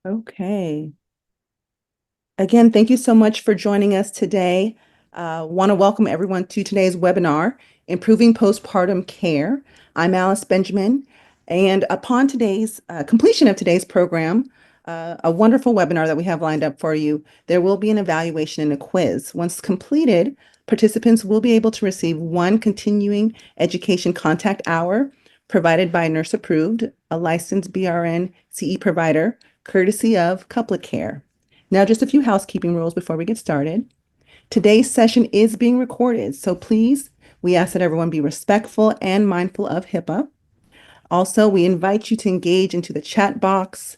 Okay. Again, thank you so much for joining us today. Want to welcome everyone to today's webinar, Improving Postpartum Care. I'm Alice Benjamin, and upon today's completion of today's program, a wonderful webinar that we have lined up for you, there will be an evaluation and a quiz. Once completed, participants will be able to receive one continuing education contact hour provided by nurse approved, a licensed BRN CE provider, courtesy of Couplet Care. Now, just a few housekeeping rules before we get started. Today's session is being recorded, so please, we ask that everyone be respectful and mindful of HIPAA. Also, we invite you to engage into the chat box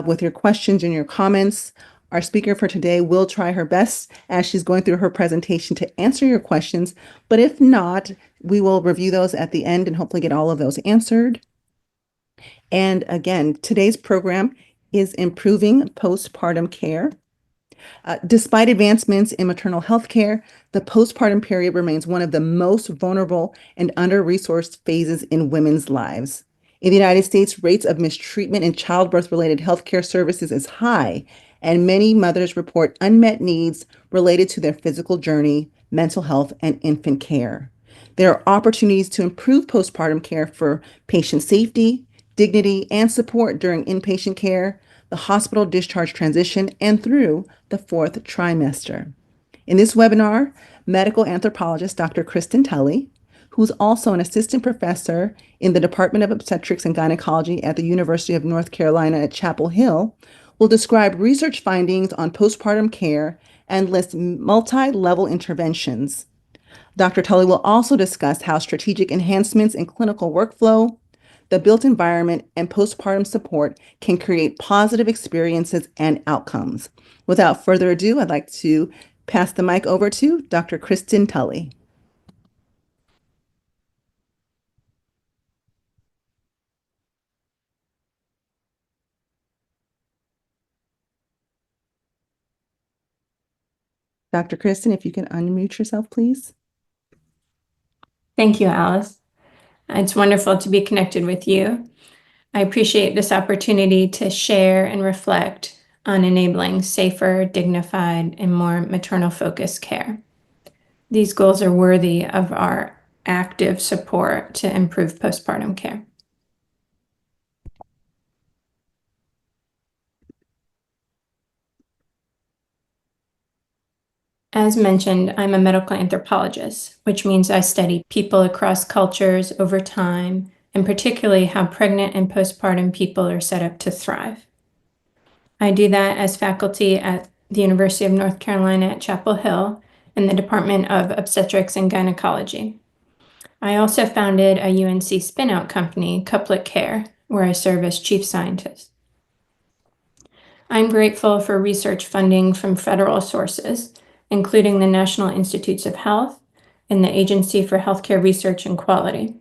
with your questions and your comments. Our speaker for today will try her best as she's going through her presentation to answer your questions, but if not, we will review those at the end and hopefully get all of those answered. And again, today's program is Improving Postpartum Care. Despite advancements in maternal health care, the postpartum period remains one of the most vulnerable and under-resourced phases in women's lives. In the United States, rates of mistreatment in childbirth-related healthcare services is high, and many mothers report unmet needs related to their physical journey, mental health, and infant care. There are opportunities to improve postpartum care for patient safety, dignity, and support during inpatient care, the hospital discharge transition, and through the fourth trimester. In this webinar, medical anthropologist Dr. Kristin Tully, who's also an assistant professor in the Department of Obstetrics and Gynecology at the University of North Carolina at Chapel Hill, will describe research findings on postpartum care and list multi-level interventions. Dr. Tully will also discuss how strategic enhancements in clinical workflow, the built environment, and postpartum support can create positive experiences and outcomes. Without further ado, I'd like to pass the mic over to Dr. Kristin Tully. Dr. Kristin, if you can unmute yourself, please. Thank you, Alice. It's wonderful to be connected with you. I appreciate this opportunity to share and reflect on enabling safer, dignified, and more maternal-focused care. These goals are worthy of our active support to improve postpartum care. As mentioned, I'm a medical anthropologist, which means I study people across cultures over time, and particularly how pregnant and postpartum people are set up to thrive. I do that as faculty at the University of North Carolina at Chapel Hill in the Department of Obstetrics and Gynecology. I also founded a UNC spinout company, Couplet Care, where I serve as chief scientist. I'm grateful for research funding from federal sources, including the National Institutes of Health and the Agency for Healthcare Research and Quality,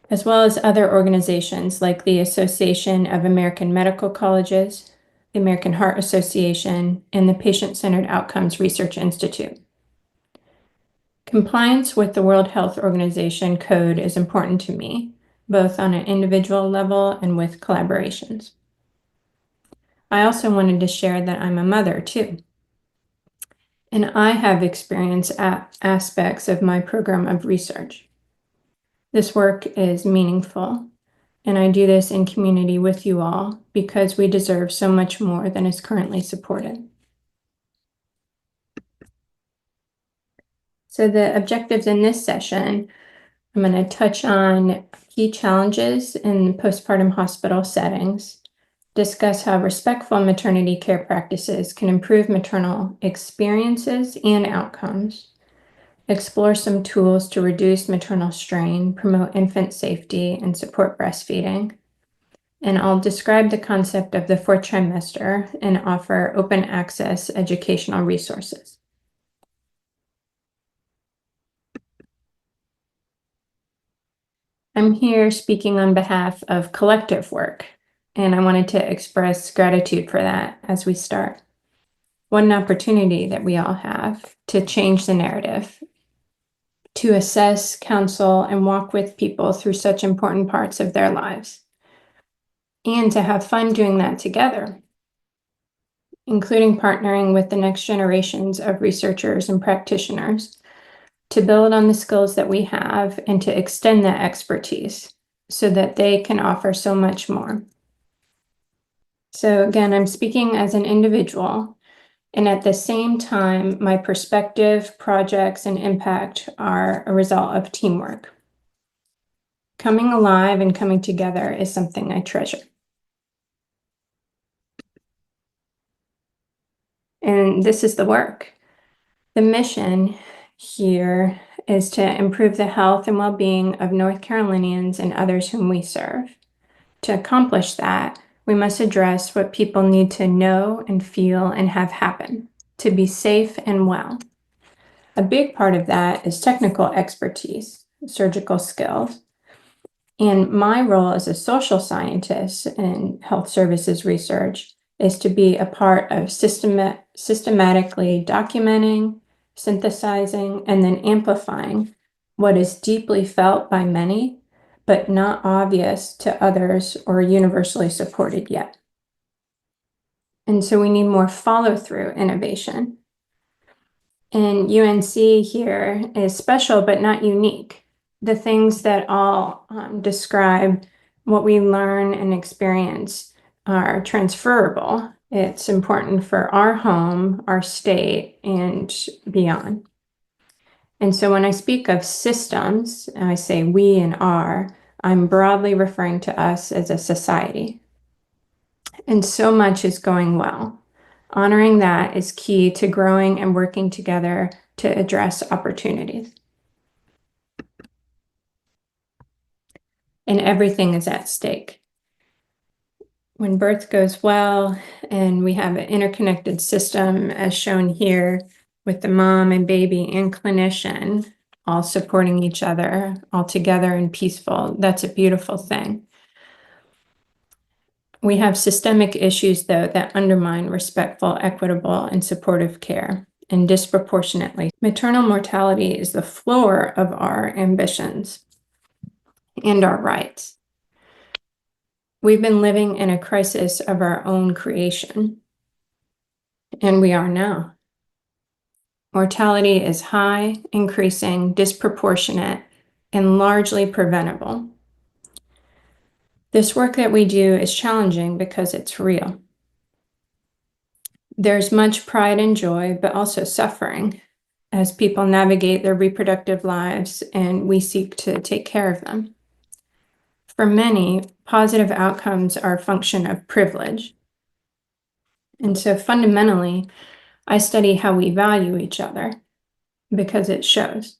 as well as other organizations like the Association of American Medical Colleges, the American Heart Association, and the Patient-Centered Outcomes Research Institute. Compliance with the World Health Organization code is important to me, both on an individual level and with collaborations. I also wanted to share that I'm a mother too. And I have experienced aspects of my program of research. This work is meaningful, and I do this in community with you all because we deserve so much more than is currently supported. So the objectives in this session, I'm going to touch on key challenges in postpartum hospital settings, discuss how respectful maternity care practices can improve maternal experiences and outcomes, explore some tools to reduce maternal strain, promote infant safety, and support breastfeeding. And I'll describe the concept of the fourth trimester and offer open access educational resources. I'm here speaking on behalf of collective work, and I wanted to express gratitude for that as we start. What an opportunity that we all have to change the narrative, to assess, counsel, and walk with people through such important parts of their lives, and to have fun doing that together. including partnering with the next generations of researchers and practitioners to build on the skills that we have and to extend that expertise so that they can offer so much more. So again, I'm speaking as an individual, and at the same time, my perspective, projects, and impact are a result of teamwork. Coming alive and coming together is something I treasure. And this is the work. The mission here is to improve the health and well-being of North Carolinians and others whom we serve. To accomplish that, we must address what people need to know and feel and have happen to be safe and well. A big part of that is technical expertise, surgical skills. And my role as a social scientist in health services research is to be a part of systematically documenting, synthesizing, and then amplifying what is deeply felt by many, but not obvious to others or universally supported yet. And so we need more follow-through innovation. And UNC here is special, but not unique. The things that all describe what we learn and experience are transferable. It's important for our home, our state, and beyond. And so when I speak of systems, and I say we and our, I'm broadly referring to us as a society. And so much is going well. Honoring that is key to growing and working together to address opportunities. And everything is at stake. When birth goes well and we have an interconnected system as shown here with the mom and baby and clinician all supporting each other, all together and peaceful, that's a beautiful thing. We have systemic issues, though, that undermine respectful, equitable, and supportive care, and disproportionately. Maternal mortality is the floor of our ambitions and our rights. We've been living in a crisis of our own creation, and we are now. Mortality is high, increasing, disproportionate, and largely preventable. This work that we do is challenging because it's real. There's much pride and joy, but also suffering as people navigate their reproductive lives and we seek to take care of them. For many, positive outcomes are a function of privilege. And so fundamentally, I study how we value each other because it shows.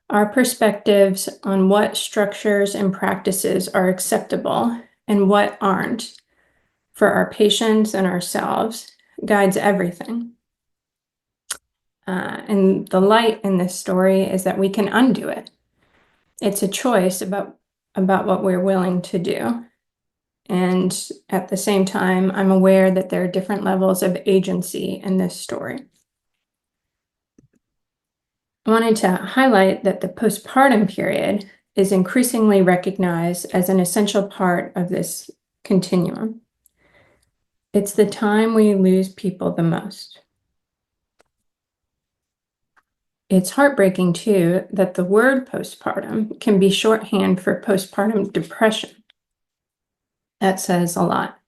Our perspectives on what structures and practices are acceptable and what aren't for our patients and ourselves guides everything. And the light in this story is that we can undo it. It's a choice about what we're willing to do. And at the same time, I'm aware that there are different levels of agency in this story. I wanted to highlight that the postpartum period is increasingly recognized as an essential part of this continuum. It's the time we lose people the most. It's heartbreaking, too, that the word postpartum can be shorthand for postpartum depression. That says a lot.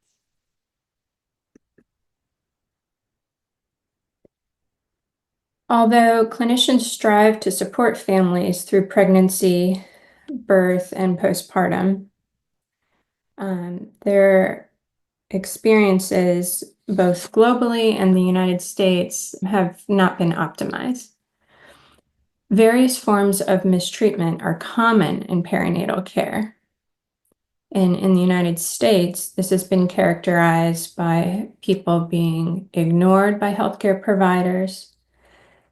Although clinicians strive to support families through pregnancy, birth, and postpartum, their experiences, both globally and the United States, have not been optimized. Various forms of mistreatment are common in perinatal care. And in the United States, this has been characterized by people being ignored by healthcare providers,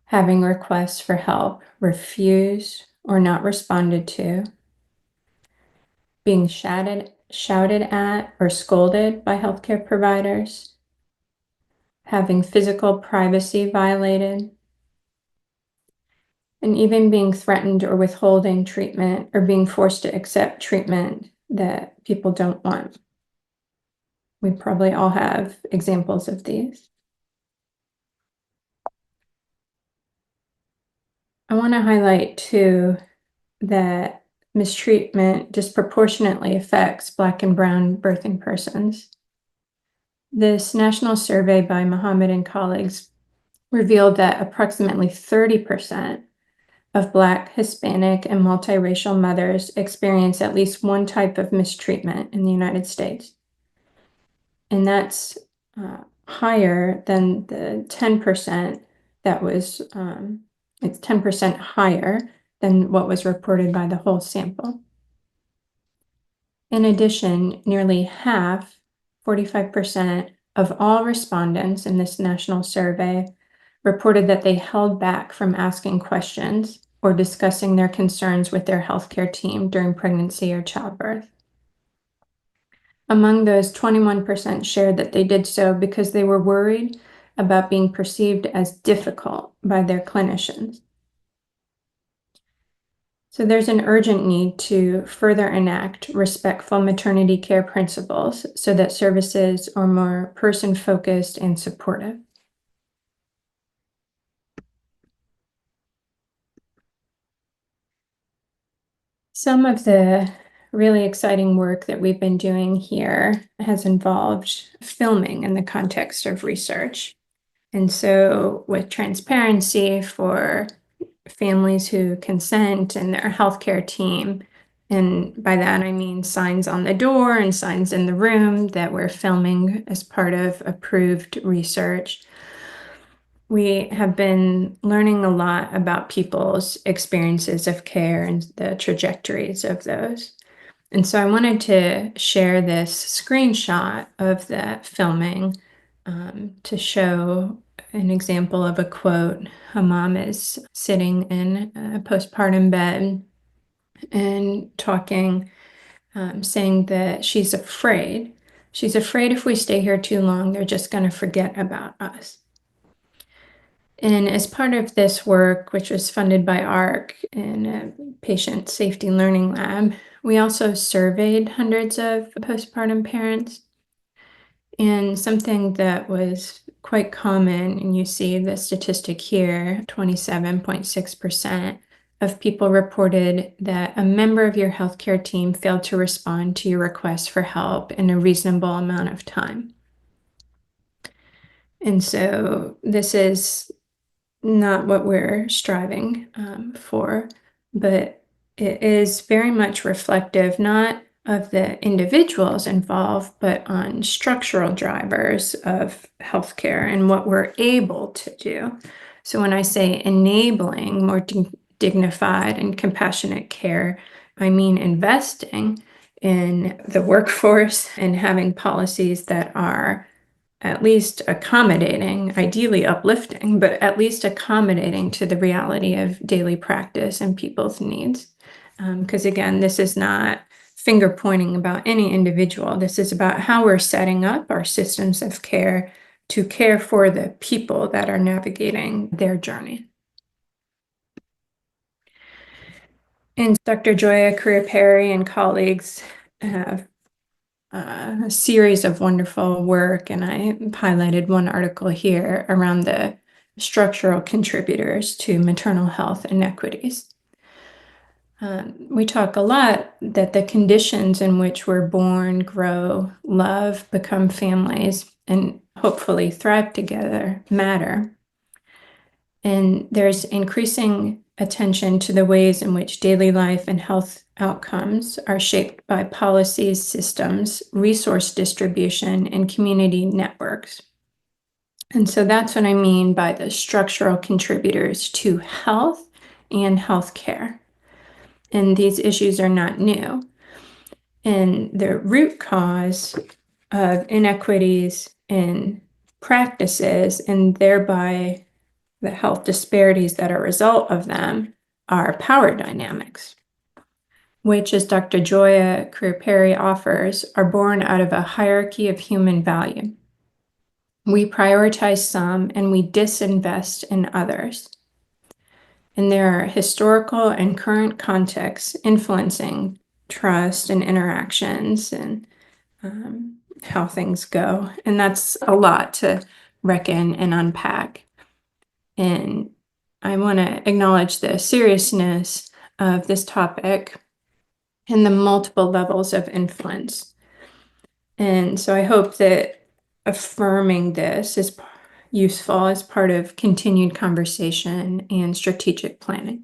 having requests for help refused or not responded to, being shouted at or scolded by healthcare providers, having physical privacy violated, and even being threatened or withholding treatment or being forced to accept treatment that people don't want. We probably all have examples of these. I want to highlight too that mistreatment disproportionately affects Black and Brown birthing persons. This national survey by Mohammed and colleagues revealed that approximately 30% of Black, Hispanic, and multiracial mothers experience at least one type of mistreatment in the United States. And that's higher than the 10% that was, it's 10% higher than what was reported by the whole sample. In addition, nearly half, 45% of all respondents in this national survey reported that they held back from asking questions or discussing their concerns with their healthcare team during pregnancy or childbirth. Among those, 21% shared that they did so because they were worried about being perceived as difficult by their clinicians. So there's an urgent need to further enact respectful maternity care principles so that services are more person-focused and supportive. Some of the really exciting work that we've been doing here has involved filming in the context of research. And so with transparency for families who consent and their healthcare team, and by that I mean signs on the door and signs in the room that we're filming as part of approved research. We have been learning a lot about people's experiences of care and the trajectories of those. And so I wanted to share this screenshot of that filming to show an example of a quote. A mom is sitting in a postpartum bed and talking, saying that she's afraid. She's afraid if we stay here too long, they're just going to forget about us. And as part of this work, which was funded by ARC and a patient safety learning lab, we also surveyed hundreds of postpartum parents. And something that was quite common, and you see the statistic here, 27.6% of people reported that a member of your healthcare team failed to respond to your request for help in a reasonable amount of time. And so this is not what we're striving for, but it is very much reflective, not of the individuals involved, but on structural drivers of healthcare and what we're able to do. So when I say enabling more dignified and compassionate care, I mean investing in the workforce and having policies that are at least accommodating, ideally uplifting, but at least accommodating to the reality of daily practice and people's needs. Because again, this is not finger pointing about any individual. This is about how we're setting up our systems of care to care for the people that are navigating their journey. And Dr. Joya Perry and colleagues have a series of wonderful work, and I highlighted one article here around the structural contributors to maternal health inequities. We talk a lot that the conditions in which we're born, grow, love, become families, and hopefully thrive together matter. And there's increasing attention to the ways in which daily life and health outcomes are shaped by policies, systems, resource distribution, and community networks. And so that's what I mean by the structural contributors to health and healthcare. And these issues are not new. And the root cause of inequities in practices and thereby the health disparities that are a result of them are power dynamics, which, as Dr. Joya Perry offers, are born out of a hierarchy of human value. We prioritize some and we disinvest in others. And there are historical and current contexts influencing trust and interactions and how things go. And that's a lot to reckon and unpack. And I want to acknowledge the seriousness of this topic and the multiple levels of influence. And so I hope that affirming this is useful as part of continued conversation and strategic planning.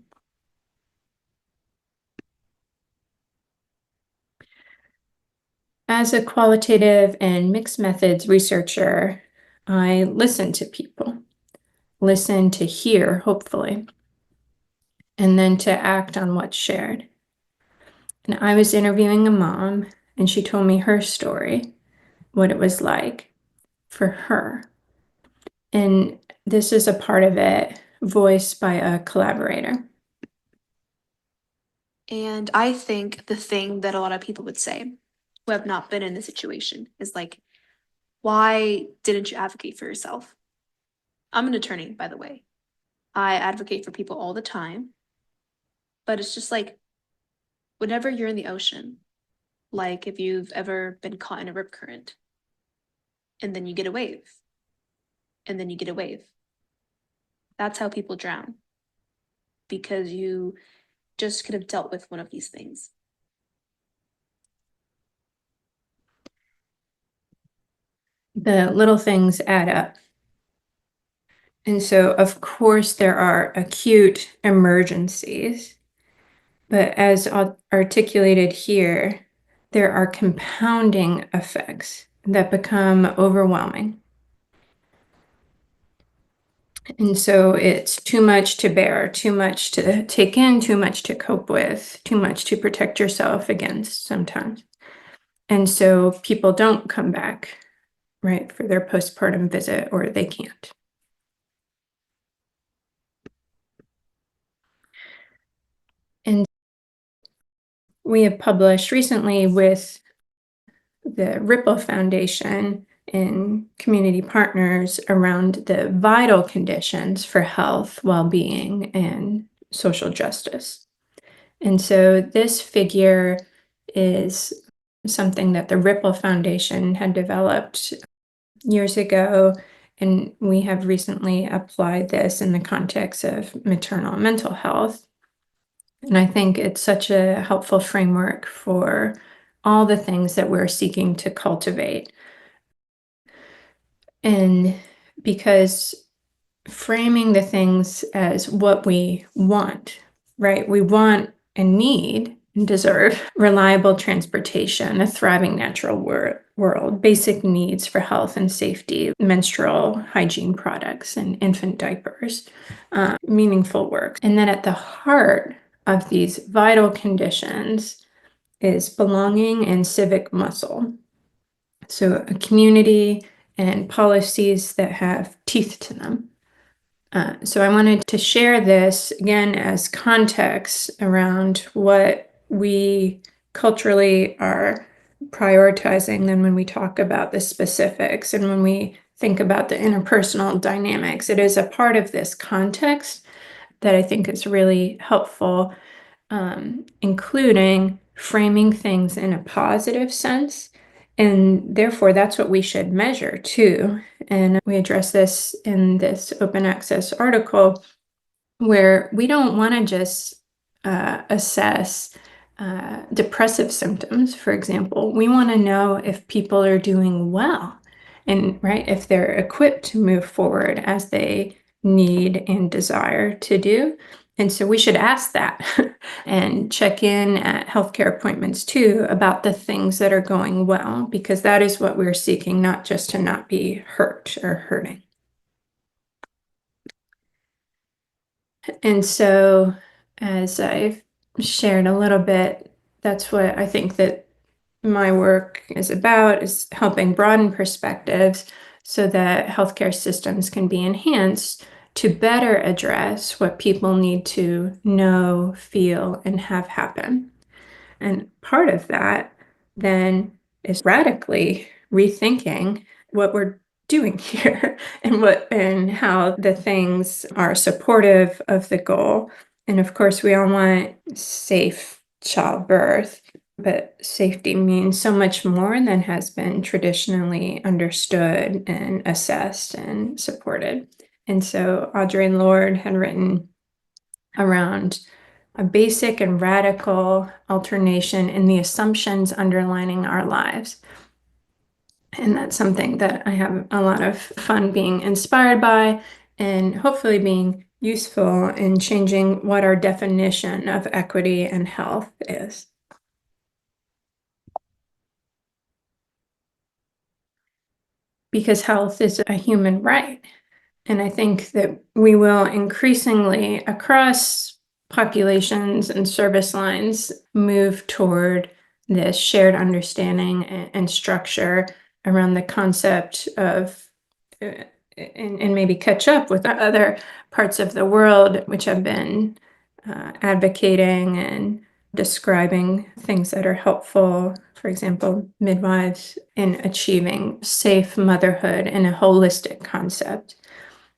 As a qualitative and mixed methods researcher, I listen to people, listen to hear, hopefully, and then to act on what's shared. And I was interviewing a mom, and she told me her story, what it was like for her. And this is a part of it voiced by a collaborator. And I think the thing that a lot of people would say who have not been in the situation is like, why didn't you advocate for yourself? I'm an attorney, by the way. I advocate for people all the time. But it's just like, whenever you're in the ocean, like if you've ever been caught in a rip current, and then you get a wave, and then you get a wave. That's how people drown. Because you just could have dealt with one of these things. The little things add up. And so, of course, there are acute emergencies, but as articulated here, there are compounding effects that become overwhelming. And so it's too much to bear, too much to take in, too much to cope with, too much to protect yourself against sometimes. And so people don't come back, right, for their postpartum visit, or they can't. And we have published recently with the Ripple Foundation and community partners around the vital conditions for health, well-being, and social justice. And so this figure is something that the Ripple Foundation had developed years ago, and we have recently applied this in the context of maternal mental health. And I think it's such a helpful framework for all the things that we're seeking to cultivate. And because framing the things as what we want, right? We want and need and deserve reliable transportation, a thriving natural world, basic needs for health and safety, menstrual hygiene products and infant diapers, meaningful work. And then at the heart of these vital conditions is belonging and civic muscle. So a community and policies that have teeth to them. So I wanted to share this again as context around what we culturally are prioritizing then when we talk about the specifics and when we think about the interpersonal dynamics. It is a part of this context that I think is really helpful, including framing things in a positive sense. And therefore, that's what we should measure too. And we address this in this open access article where we don't want to just assess depressive symptoms, for example. We want to know if people are doing well and, right, if they're equipped to move forward as they need and desire to do. And so we should ask that and check in at healthcare appointments too about the things that are going well, because that is what we're seeking, not just to not be hurt or hurting. And so, as I've shared a little bit, that's what I think that my work is about, is helping broaden perspectives so that healthcare systems can be enhanced to better address what people need to know, feel, and have happen. And part of that then is radically rethinking what we're doing here and how the things are supportive of the goal. And of course, we all want safe childbirth, But safety means so much more than has been traditionally understood and assessed and supported. And so Audre Lorde had written around a basic and radical alternation in the assumptions underlining our lives. And that's something that I have a lot of fun being inspired by and hopefully being useful in changing what our definition of equity and health is. Because health is a human right. And I think that we will increasingly, across populations and service lines, move toward this shared understanding and structure around the concept of, and maybe catch up with other parts of the world, which have been advocating and describing things that are helpful, for example, midwives, in achieving safe motherhood in a holistic concept.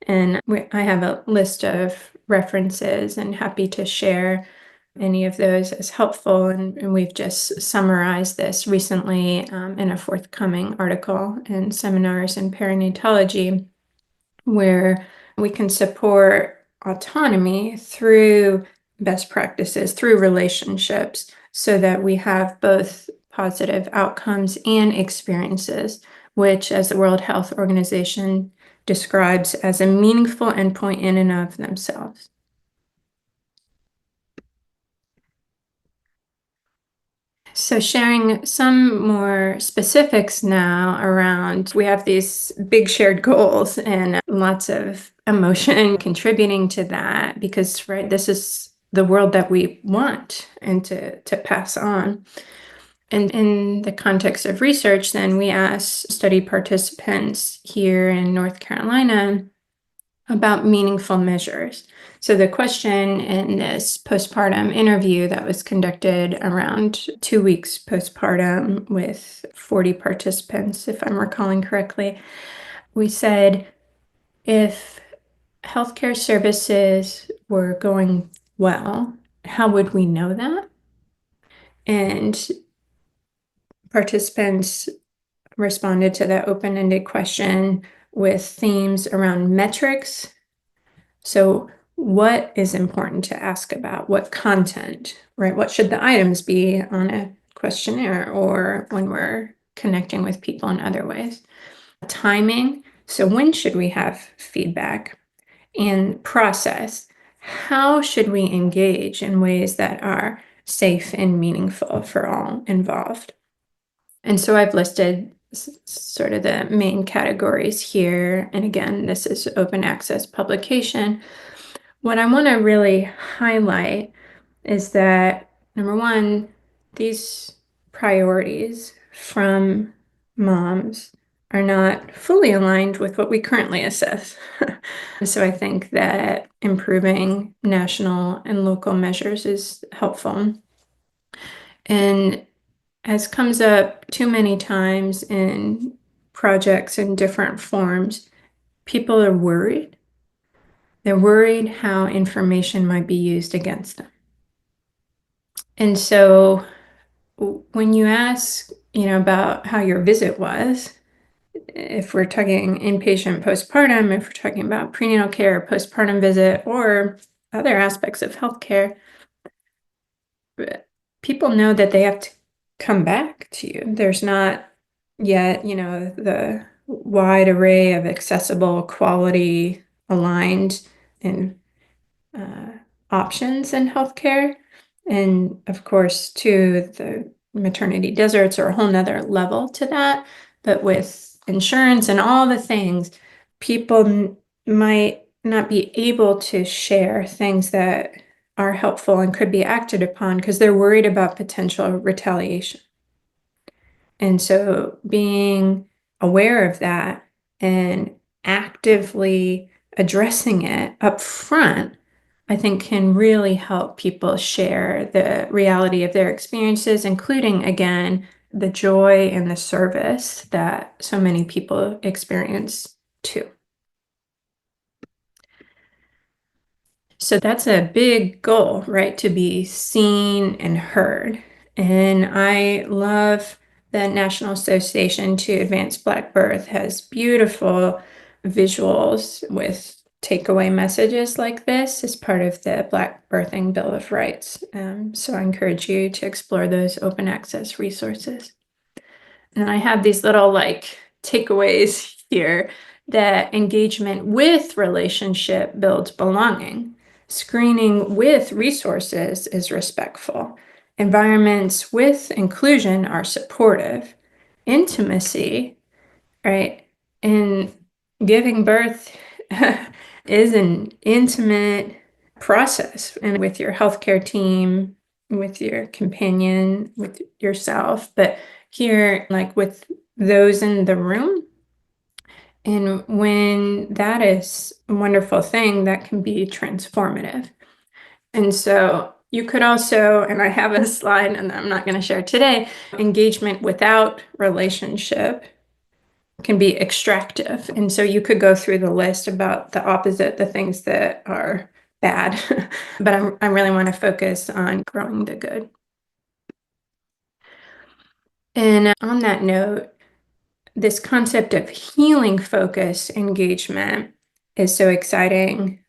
And I have a list of references and happy to share any of those as helpful. And we've just summarized this recently in a forthcoming article in Seminars in Perinatology, where we can support autonomy through best practices, through relationships, so that we have both positive outcomes and experiences, which, as the World Health Organization describes, as a meaningful endpoint in and of themselves. So sharing some more specifics now around, we have these big shared goals and lots of emotion contributing to that because, right, this is the world that we want and to pass on. And in the context of research, then we asked study participants here in North Carolina about meaningful measures. So the question in this postpartum interview that was conducted around 2 weeks postpartum with 40 participants, if I'm recalling correctly, we said, if healthcare services were going well, how would we know that? And participants responded to that open-ended question with themes around metrics. So what is important to ask about? What content, right? What should the items be on a questionnaire or when we're connecting with people in other ways? Timing. So when should we have feedback? And process. How should we engage in ways that are safe and meaningful for all involved? And so I've listed sort of the main categories here. And again, this is open access publication. What I want to really highlight is that, number one, these priorities from moms are not fully aligned with what we currently assess. So I think that improving national and local measures is helpful. And as comes up too many times in projects in different forms, people are worried. They're worried how information might be used against them. And so when you ask, about how your visit was, if we're talking inpatient postpartum, if we're talking about prenatal care, postpartum visit, or other aspects of healthcare, people know that they have to come back to you. There's not yet, the wide array of accessible, quality, aligned, and options in healthcare. And of course, too, the maternity deserts are a whole nother level to that. But with insurance and all the things, people might not be able to share things that are helpful and could be acted upon because they're worried about potential retaliation. And so being aware of that and actively addressing it up front, I think, can really help people share the reality of their experiences, including, again, the joy and the service that so many people experience too. So that's a big goal, right? To be seen and heard. And I love the National Association to Advance Black Birth has beautiful visuals with takeaway messages like this as part of the Black Birthing Bill of Rights. So I encourage you to explore those open access resources. And I have these little takeaways here that engagement with relationship builds belonging. Screening with resources is respectful. Environments with inclusion are supportive. Intimacy, right? And giving birth is an intimate process, and with your healthcare team, with your companion, with yourself. But here, like with those in the room, and when that is a wonderful thing, that can be transformative. And so you could also, and I have a slide and I'm not going to share today, engagement without relationship can be extractive. And so you could go through the list about the opposite, the things that are bad. But I really want to focus on growing the good. And on that note, this concept of healing focus engagement is so exciting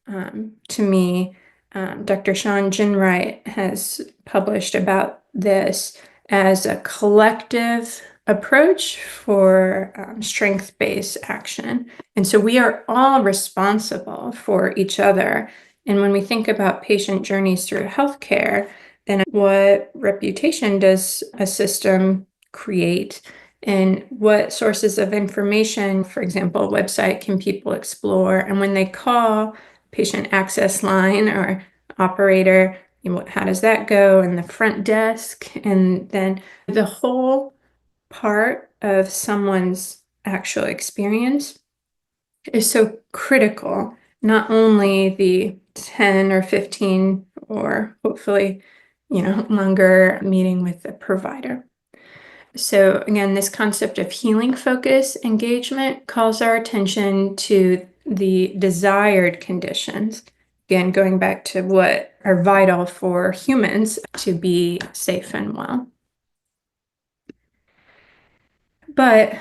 to me. Dr. Sean Ginwright has published about this as a collective approach for strength-based action. And so we are all responsible for each other. And when we think about patient journeys through healthcare, then what reputation does a system create? And what sources of information, for example, website, can people explore? And when they call patient access line or operator, how does that go? And the front desk, and then the whole part of someone's actual experience is so critical. Not only the 10 or 15 or hopefully, longer meeting with the provider. So again, this concept of healing focus engagement calls our attention to the desired conditions. Again, going back to what are vital for humans to be safe and well. But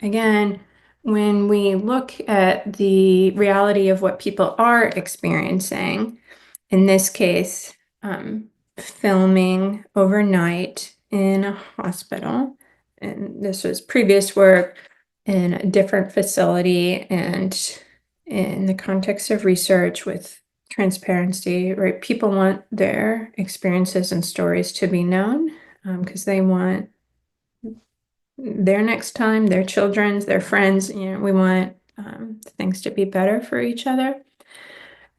again, when we look at the reality of what people are experiencing, in this case, filming overnight in a hospital, and this was previous work in a different facility and in the context of research with transparency, right? People want their experiences and stories to be known because they want their next time, their children's, their friends, we want things to be better for each other.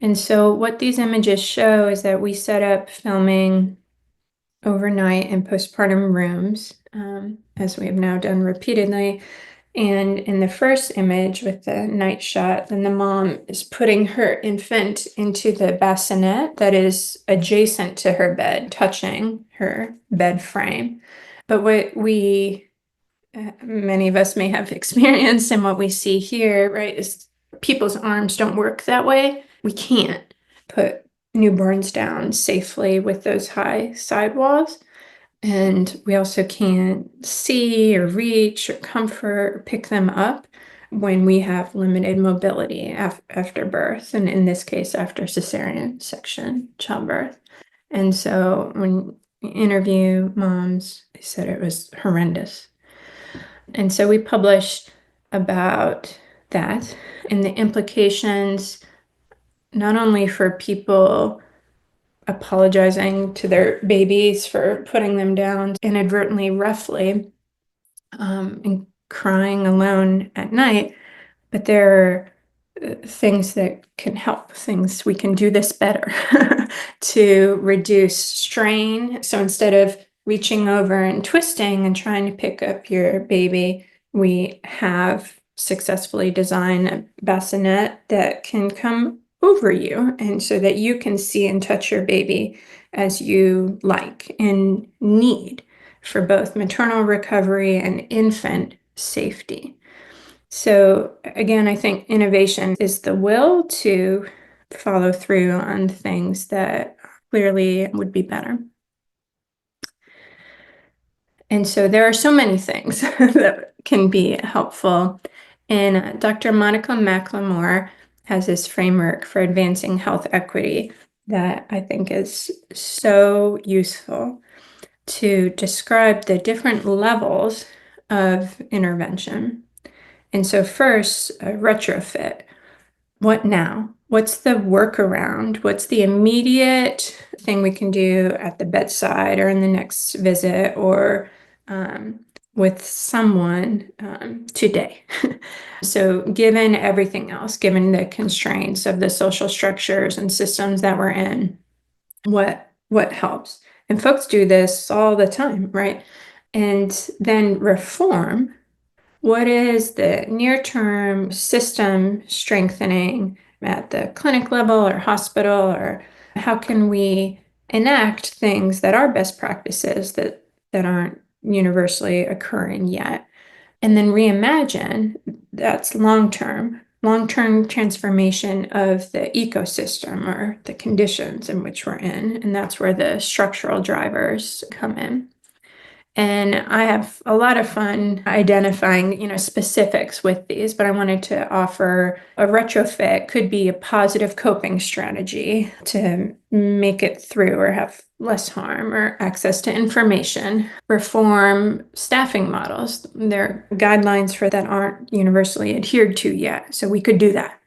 And so what these images show is that we set up filming overnight in postpartum rooms, as we have now done repeatedly. And in the first image with the night shot, then the mom is putting her infant into the bassinet that is adjacent to her bed, touching her bed frame. But what many of us may have experienced and what we see here, right, is people's arms don't work that way. We can't put newborns down safely with those high sidewalls. And we also can't see or reach or comfort or pick them up when we have limited mobility after birth, and in this case, after cesarean section childbirth. And so when we interview moms, they said it was horrendous. And so we published about that and the implications, not only for people apologizing to their babies for putting them down inadvertently roughly and crying alone at night, but there are things that can help, things we can do this better to reduce strain. So instead of reaching over and twisting and trying to pick up your baby, we have successfully designed a bassinet that can come over you, and so that you can see and touch your baby as you like and need for both maternal recovery and infant safety. So again, I think innovation is the will to follow through on things that clearly would be better. And so there are so many things that can be helpful. And Dr. Monica McLemore has this framework for advancing health equity that I think is so useful to describe the different levels of intervention. And so first, a retrofit. What now? What's the workaround? What's the immediate thing we can do at the bedside or in the next visit or with someone today? So given everything else, given the constraints of the social structures and systems that we're in, what helps? And folks do this all the time, right? And then reform. What is the near-term system strengthening at the clinic level or hospital, or how can we enact things that are best practices that aren't universally occurring yet? And then reimagine, that's long-term transformation of the ecosystem or the conditions in which we're in. And that's where the structural drivers come in. And I have a lot of fun identifying, specifics with these, but I wanted to offer a retrofit could be a positive coping strategy to make it through or have less harm or access to information. Reform staffing models. There are guidelines for that aren't universally adhered to yet, so we could do that.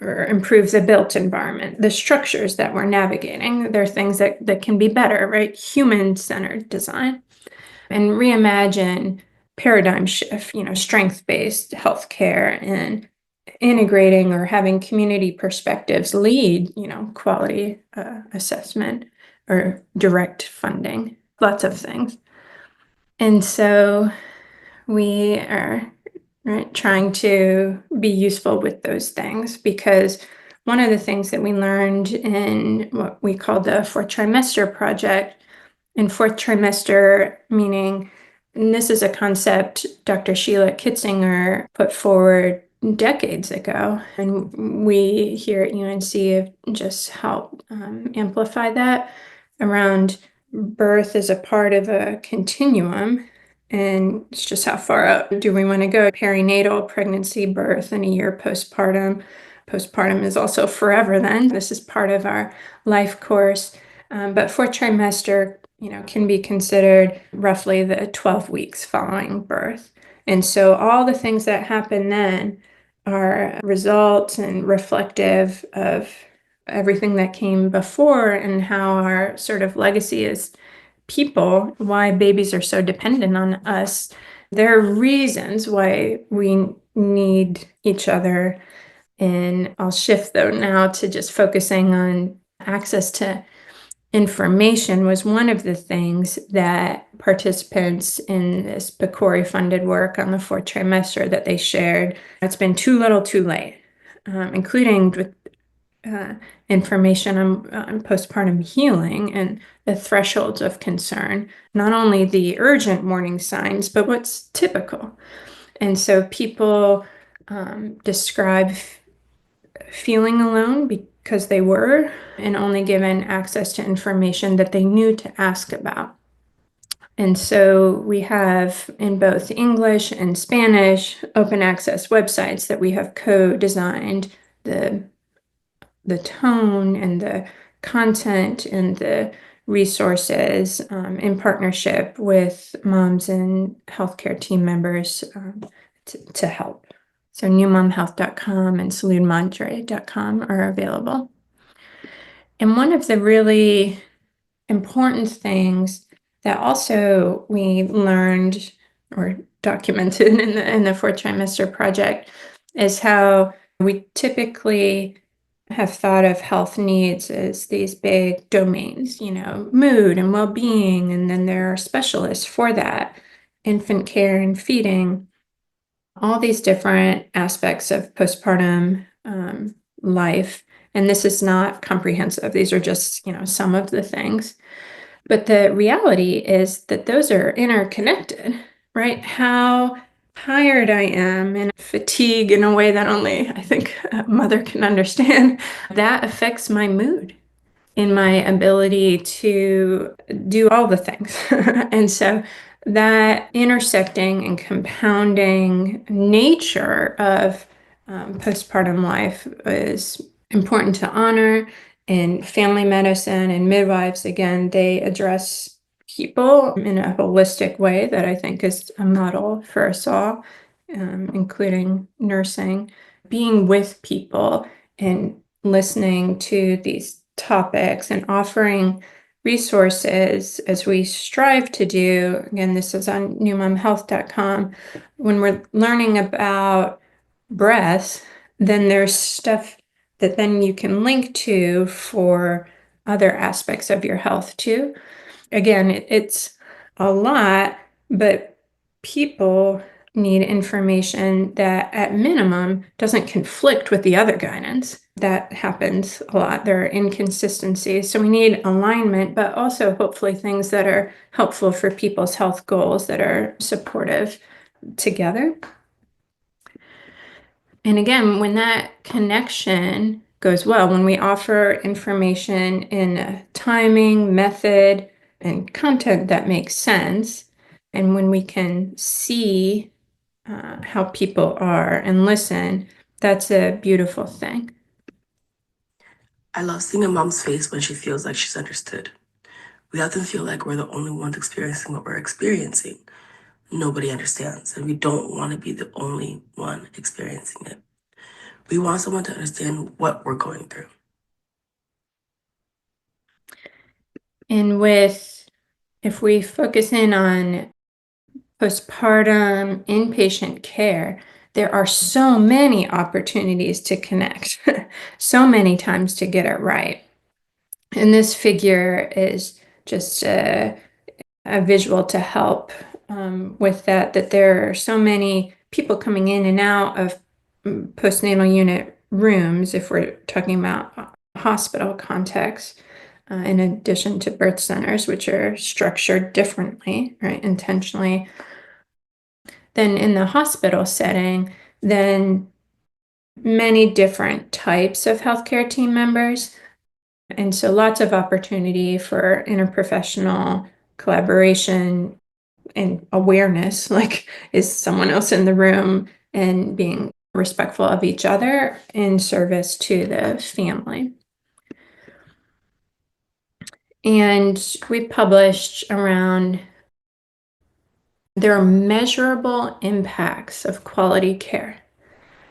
Or improve the built environment, the structures that we're navigating. There are things that can be better, right? Human-centered design. And reimagine paradigm shift, strength-based healthcare and integrating or having community perspectives lead, quality assessment or direct funding, lots of things. And so we are trying to be useful with those things, because one of the things that we learned in what we call the fourth trimester project, in fourth trimester, meaning, and this is a concept Dr. Sheila Kitzinger put forward decades ago, and we here at UNC have just helped amplify that around birth as a part of a continuum. And it's just how far out do we want to go? Perinatal, pregnancy, birth, and a year postpartum. Postpartum is also forever then. This is part of our life course. But fourth trimester, can be considered roughly the 12 weeks following birth. And so all the things that happen then are results and reflective of everything that came before and how our sort of legacy is people, why babies are so dependent on us. There are reasons why we need each other. And I'll shift though now to just focusing on access to information was one of the things that participants in this PCORI funded work on the fourth trimester that they shared. It's been too little too late, including with information on postpartum healing and the thresholds of concern, not only the urgent warning signs, but what's typical. And so people describe feeling alone because they were, and only given access to information that they knew to ask about. And so we have in both English and Spanish open access websites that we have co-designed the tone and the content and the resources in partnership with moms and healthcare team members to help. So newmomhealth.com and saludmadre.com are available. And one of the really important things that also we learned or documented in the fourth trimester project is how we typically have thought of health needs as these big domains, mood and well-being, and then there are specialists for that, infant care and feeding, all these different aspects of postpartum life. And this is not comprehensive. These are just, some of the things. But the reality is that those are interconnected, right? How tired I am and fatigue in a way that only I think a mother can understand, that affects my mood and my ability to do all the things. And so That intersecting and compounding nature of postpartum life is important to honor. And family medicine and midwives, again, they address people in a holistic way that I think is a model for us all, including nursing. Being with people and listening to these topics and offering resources as we strive to do. Again, this is on newmomhealth.com. When we're learning about breath, then there's stuff that then you can link to for other aspects of your health too. Again, it's a lot, but people need information that at minimum doesn't conflict with the other guidance. That happens a lot. There are inconsistencies. So we need alignment, but also hopefully things that are helpful for people's health goals that are supportive together. And again, when that connection goes well, when we offer information in a timing, method, and content that makes sense, and when we can see how people are and listen, that's a beautiful thing. I love seeing a mom's face when she feels like she's understood. We often feel like we're the only ones experiencing what we're experiencing. Nobody understands, and we don't want to be the only one experiencing it. We want someone to understand what we're going through. And if we focus in on postpartum inpatient care, there are so many opportunities to connect, so many times to get it right. And this figure is just a visual to help with that there are so many people coming in and out of postnatal unit rooms, if we're talking about hospital context, in addition to birth centers, which are structured differently, right, intentionally. Then in the hospital setting, then many different types of healthcare team members. And so lots of opportunity for interprofessional collaboration and awareness, like, is someone else in the room, and being respectful of each other in service to the family. And we published around there are measurable impacts of quality care.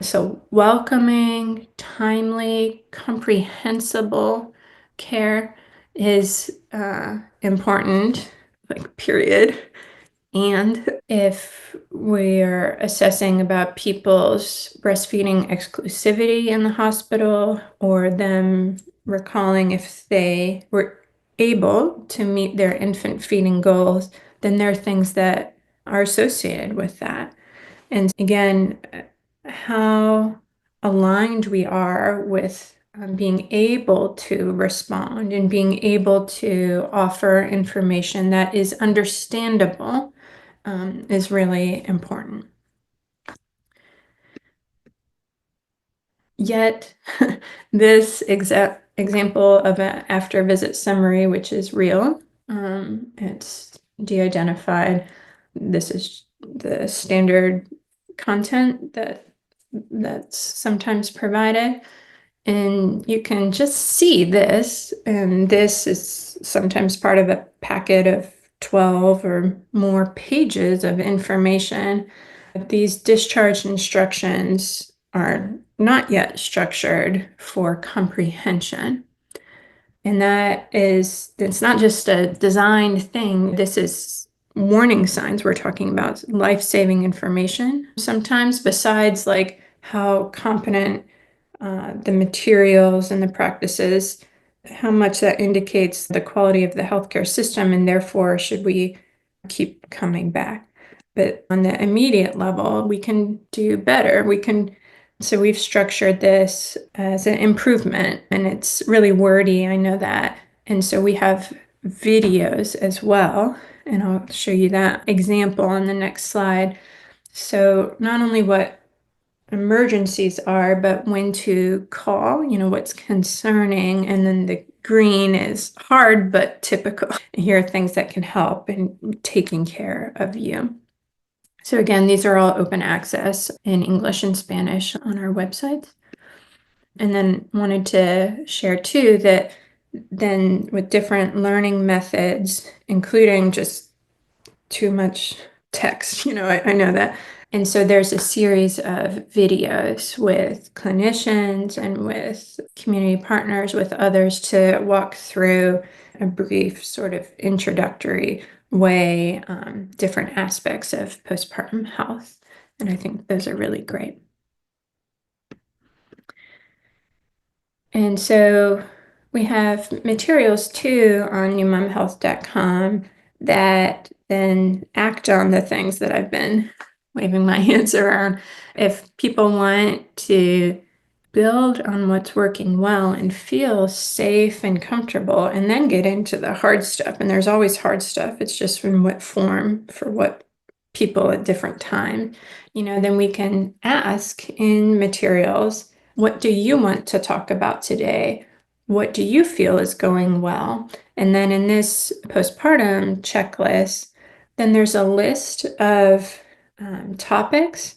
So welcoming, timely, comprehensible care is important, like, period. And if we're assessing about people's breastfeeding exclusivity in the hospital, or them recalling if they were able to meet their infant feeding goals, then there are things that are associated with that. And again, how aligned we are with being able to respond and being able to offer information that is understandable is really important. Yet, this example of an after visit summary, which is real, it's de-identified. This is the standard content that's sometimes provided. And you can just see this, and this is sometimes part of a packet of 12 or more pages of information. These discharge instructions are not yet structured for comprehension. And it's not just a designed thing. This is warning signs. We're talking about life-saving information. Sometimes, besides like how competent the materials and the practices, how much that indicates the quality of the healthcare system, and therefore should we keep coming back. But on the immediate level, we can do better. So we've structured this as an improvement, and it's really wordy, I know that. And so we have videos as well, and I'll show you that example on the next slide. So not only what emergencies are, but when to call, what's concerning, and then the green is hard but typical. Here are things that can help in taking care of you. So again, these are all open access in English and Spanish on our website. And then wanted to share too that then with different learning methods, including just too much text, I know that. And so there's a series of videos with clinicians and with community partners, with others, to walk through a brief sort of introductory way, different aspects of postpartum health. And I think those are really great. And so we have materials too on newmomhealth.com that then act on the things that I've been waving my hands around. If people want to build on what's working well and feel safe and comfortable, and then get into the hard stuff, and there's always hard stuff, it's just in what form for what people at different times, then we can ask in materials, what do you want to talk about today? What do you feel is going well? And then in this postpartum checklist, then there's a list of topics,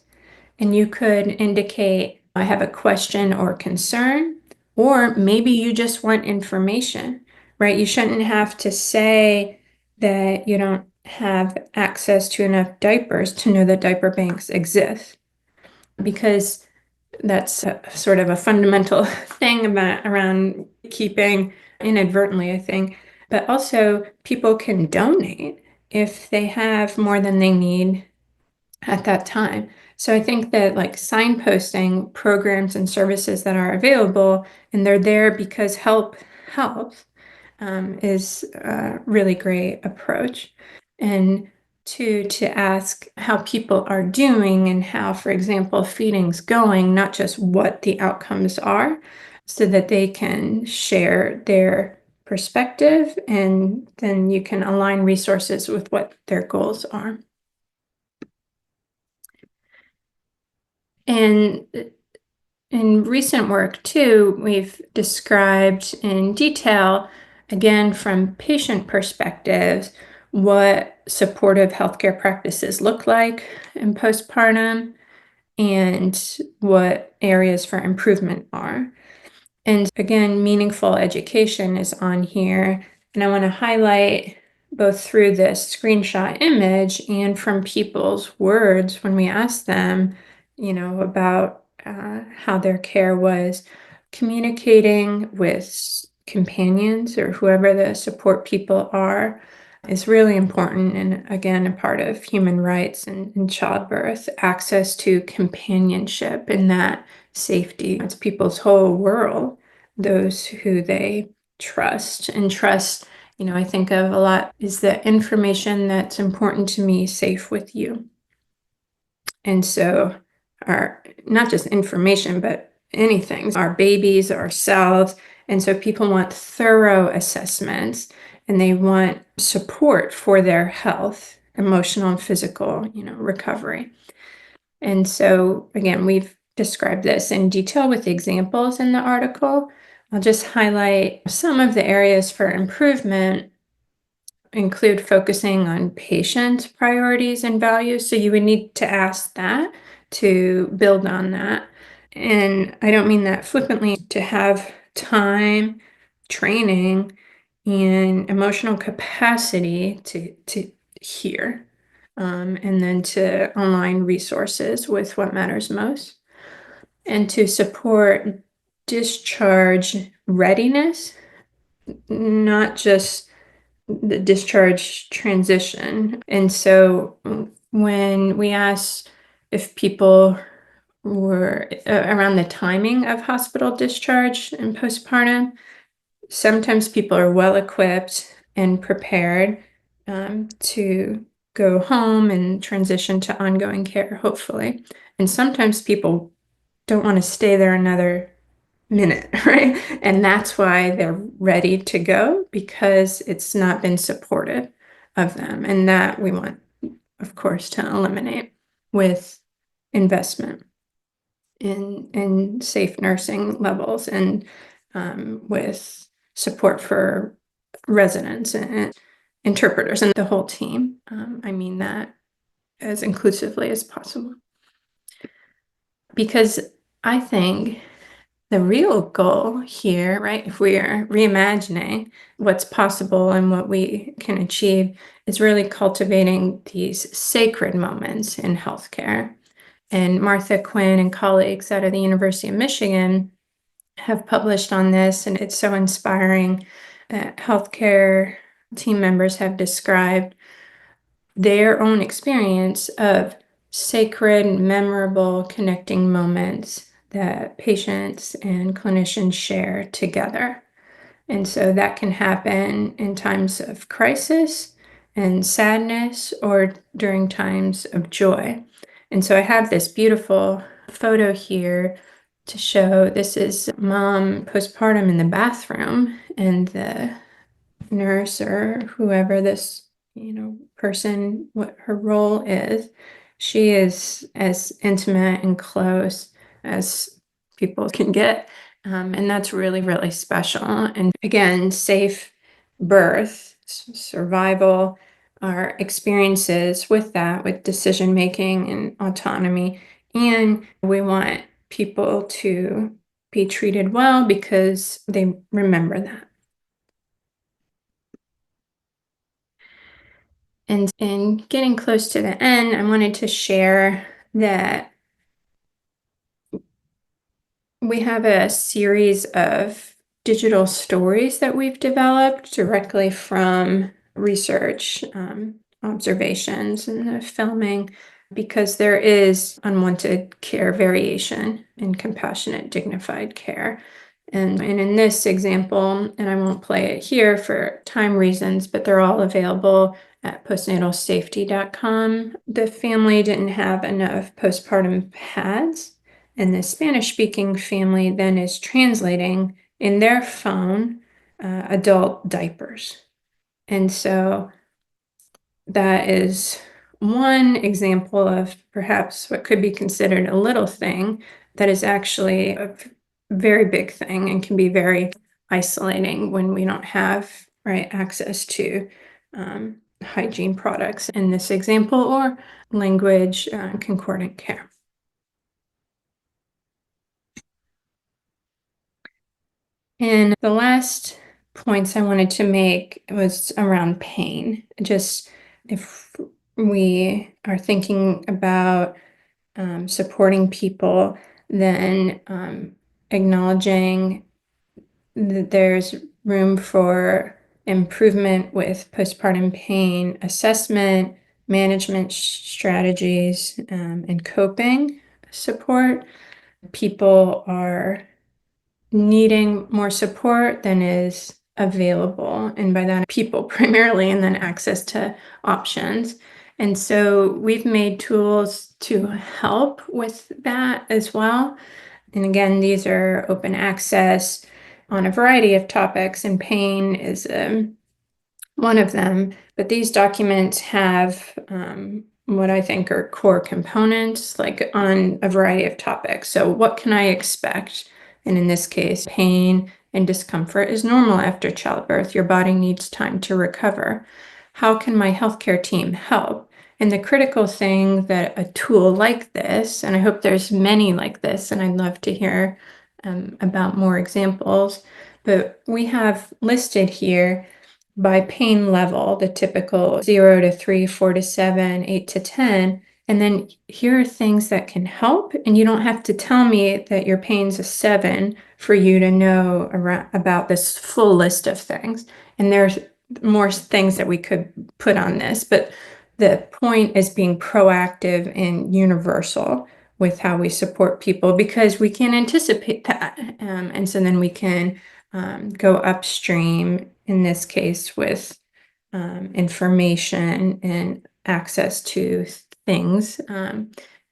and you could indicate, I have a question or concern, or maybe you just want information, right? You shouldn't have to say that you don't have access to enough diapers to know that diaper banks exist, because that's sort of a fundamental thing around keeping, inadvertently, I think. But also, people can donate if they have more than they need at that time. So I think that signposting programs and services that are available, and they're there because help helps, is a really great approach. And to ask how people are doing and how, for example, feeding's going, not just what the outcomes are, so that they can share their perspective, and then you can align resources with what their goals are. And in recent work too, we've described in detail, again from patient perspectives, what supportive healthcare practices look like in postpartum and what areas for improvement are. And again, meaningful education is on here. And I want to highlight, both through this screenshot image and from people's words when we ask them, about how their care was, communicating with companions or whoever the support people are is really important. And again, a part of human rights and childbirth, access to companionship and that safety. It's people's whole world, those who they trust. And trust, I think of a lot, is the information that's important to me safe with you. And so our, not just information, but anything, our babies, ourselves. And so people want thorough assessments, and they want support for their health, emotional and physical, recovery. And so again, we've described this in detail with examples in the article. I'll just highlight some of the areas for improvement. Include focusing on patient priorities and values. So you would need to ask that to build on that. And I don't mean that flippantly, to have time, training, and emotional capacity to hear, and then to align resources with what matters most, and to support discharge readiness, not just the discharge transition. And so when we asked if people were around the timing of hospital discharge and postpartum, sometimes people are well equipped and prepared to go home and transition to ongoing care, hopefully. And sometimes people don't want to stay there another minute, right? And that's why they're ready to go, because it's not been supportive of them. And that we want, of course, to eliminate with investment in safe nursing levels, and with support for residents and interpreters and the whole team. I mean that as inclusively as possible. Because I think the real goal here, right, if we are reimagining what's possible and what we can achieve, is really cultivating these sacred moments in healthcare. And Martha Quinn and colleagues out of the University of Michigan have published on this, and it's so inspiring. Healthcare team members have described their own experience of sacred, memorable, connecting moments that patients and clinicians share together. And so that can happen in times of crisis and sadness or during times of joy. And so I have this beautiful photo here to show this is mom postpartum in the bathroom, and the nurse or whoever this person, what her role is, she is as intimate and close as people can get, and that's really, really special. And again, safe birth, survival, our experiences with that, with decision making and autonomy, and we want people to be treated well because they remember that. And in getting close to the end, I wanted to share that we have a series of digital stories that we've developed directly from research, observations, and the filming, because there is unwanted care variation in compassionate, dignified care. And in this example, and I won't play it here for time reasons, but they're all available at postnatalsafety.com. The family didn't have enough postpartum pads, and the Spanish-speaking family then is translating in their phone adult diapers. And so that is one example of perhaps what could be considered a little thing that is actually a very big thing and can be very isolating when we don't have access to hygiene products in this example, or language concordant care. And the last points I wanted to make was around pain. Just if we are thinking about supporting people, then acknowledging that there's room for improvement with postpartum pain assessment, management strategies, and coping support. People are needing more support than is available. And by that, people primarily, and then access to options. And so we've made tools to help with that as well. And again, these are open access on a variety of topics, and pain is one of them. But these documents have what I think are core components, like on a variety of topics. So what can I expect? And in this case, pain and discomfort is normal after childbirth. Your body needs time to recover. How can my healthcare team help? And the critical thing that a tool like this, and I hope there's many like this, and I'd love to hear about more examples, but we have listed here by pain level, the typical 0 to 3, 4 to 7, 8 to 10. And then here are things that can help. And you don't have to tell me that your pain's a 7 for you to know about this full list of things. And there's more things that we could put on this. But the point is being proactive and universal with how we support people, because we can anticipate that. And so then we can go upstream, in this case, with information and access to things,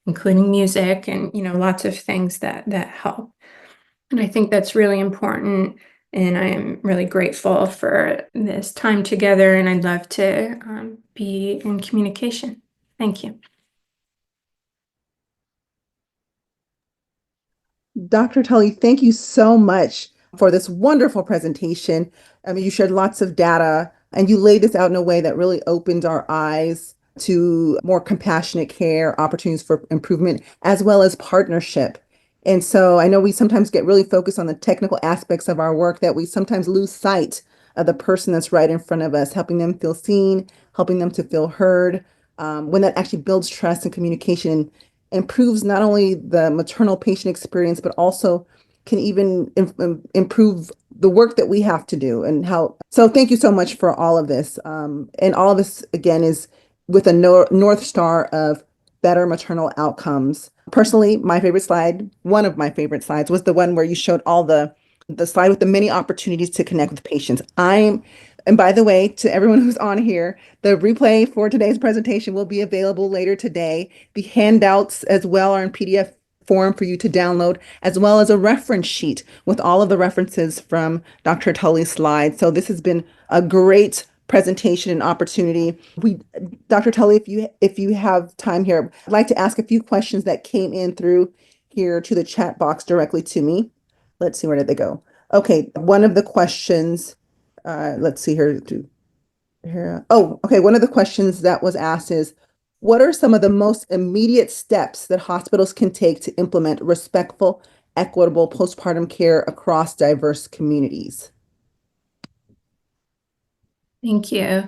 including music and lots of things that help. And I think that's really important. And I am really grateful for this time together, and I'd love to be in communication. Thank you. Dr. Tully, thank you so much for this wonderful presentation. I mean, you shared lots of data and you laid this out in a way that really opened our eyes to more compassionate care, opportunities for improvement, as well as partnership. And so I know we sometimes get really focused on the technical aspects of our work that we sometimes lose sight of the person that's right in front of us, helping them feel seen, helping them to feel heard. When that actually builds trust and communication, improves not only the maternal patient experience, but also can even improve the work that we have to do and how. So thank you so much for all of this. And all of this, again, is with a North Star of better maternal outcomes. Personally, my favorite slide, one of my favorite slides, was the one where you showed all the slide with the many opportunities to connect with patients. And by the way, to everyone who's on here, the replay for today's presentation will be available later today. The handouts as well are in PDF form for you to download, as well as a reference sheet with all of the references from Dr. Tully's slides. So this has been a great presentation and opportunity. Dr. Tully, if you have time here, I'd like to ask a few questions that came in through here to the chat box directly to me. Let's see, where did they go? Okay, one of the questions, let's see here. Oh, okay. One of the questions that was asked is, what are some of the most immediate steps that hospitals can take to implement respectful, equitable postpartum care across diverse communities? Thank you.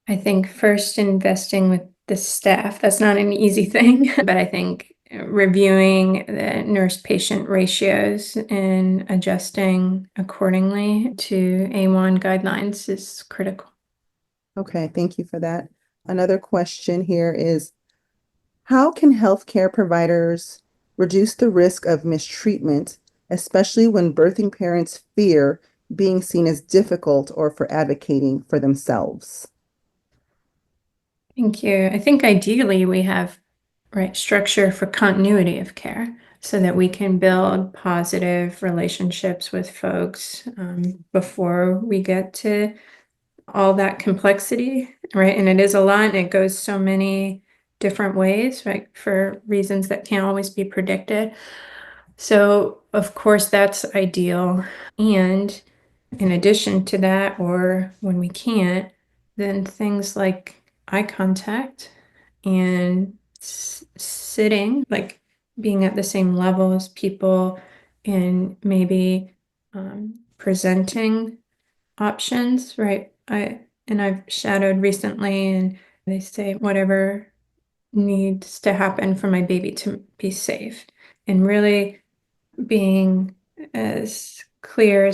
I think first investing with the staff, that's not an easy thing, but I think reviewing the nurse-patient ratios and adjusting accordingly to A1 guidelines is critical. Okay, thank you for that. Another question here is, how can healthcare providers reduce the risk of mistreatment, especially when birthing parents fear being seen as difficult or for advocating for themselves? Thank you. I think ideally we have structure for continuity of care so that we can build positive relationships with folks before we get to all that complexity, right? And it is a lot, and it goes so many different ways, right? For reasons that can't always be predicted. So, of course, that's ideal. And in addition to that, or when we can't, then things like eye contact and sitting, like being at the same level as people, and maybe presenting options, right? I've shadowed recently, and they say whatever needs to happen for my baby to be safe, and really being as clear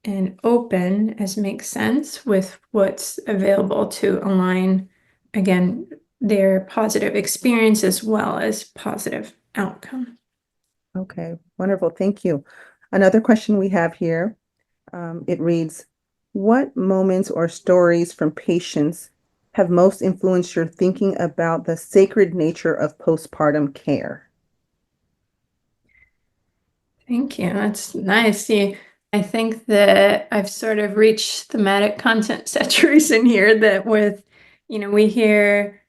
and open as makes sense with what's available to align, again, their positive experience as well as positive outcome. Okay, wonderful. Thank you. Another question we have here, it reads, what moments or stories from patients have most influenced your thinking about the sacred nature of postpartum care? Thank you. That's nice. See, I think that I've sort of reached thematic content saturation here that with, we hear,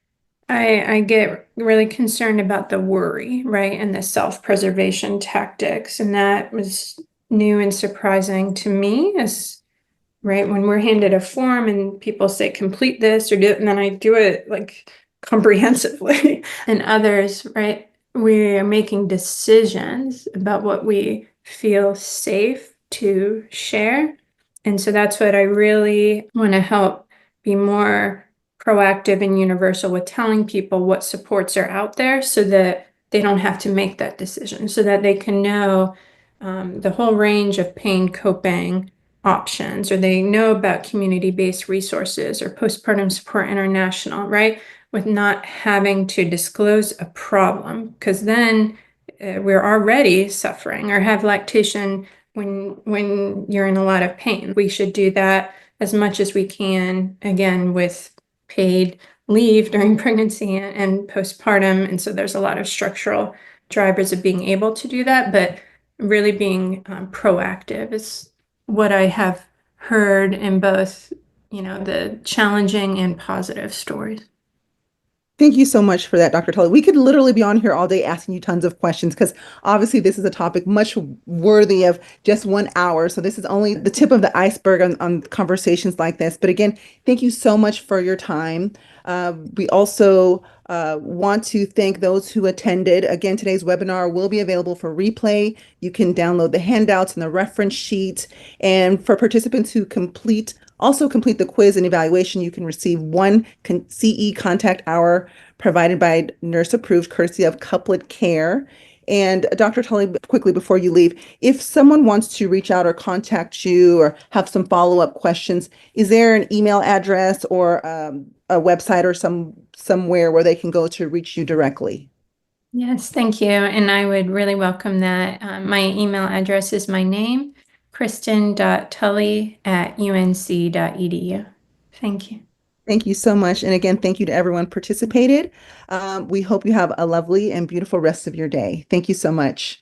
I get really concerned about the worry, right? And the self-preservation tactics. And that was new and surprising to me as right when we're handed a form and people say complete this or do it, and then I do it like comprehensively. And others, right, we are making decisions about what we feel safe to share. And so that's what I really want to help be more proactive and universal with, telling people what supports are out there so that they don't have to make that decision, so that they can know the whole range of pain coping options, or they know about community-based resources or Postpartum Support International, right? With not having to disclose a problem, because then we're already suffering or have lactation when you're in a lot of pain. We should do that as much as we can, again, with paid leave during pregnancy and postpartum. And so there's a lot of structural drivers of being able to do that, but really being proactive is what I have heard in both, the challenging and positive stories. Thank you so much for that, Dr. Tully. We could literally be on here all day asking you tons of questions because obviously this is a topic much worthy of just 1 hour. So this is only the tip of the iceberg on conversations like this. But again, thank you so much for your time. We also want to thank those who attended. Again, today's webinar will be available for replay. You can download the handouts and the reference sheet. And for participants who also complete the quiz and evaluation, you can receive one CE contact hour provided by nurse approved, courtesy of Couplet Care. And Dr. Tully, quickly before you leave, if someone wants to reach out or contact you or have some follow-up questions, is there an email address or a website or somewhere where they can go to reach you directly? Yes, thank you. And I would really welcome that. My email address is my name, kristin.tully@unc.edu. Thank you. Thank you so much. And again, thank you to everyone participated. We hope you have a lovely and beautiful rest of your day. Thank you so much.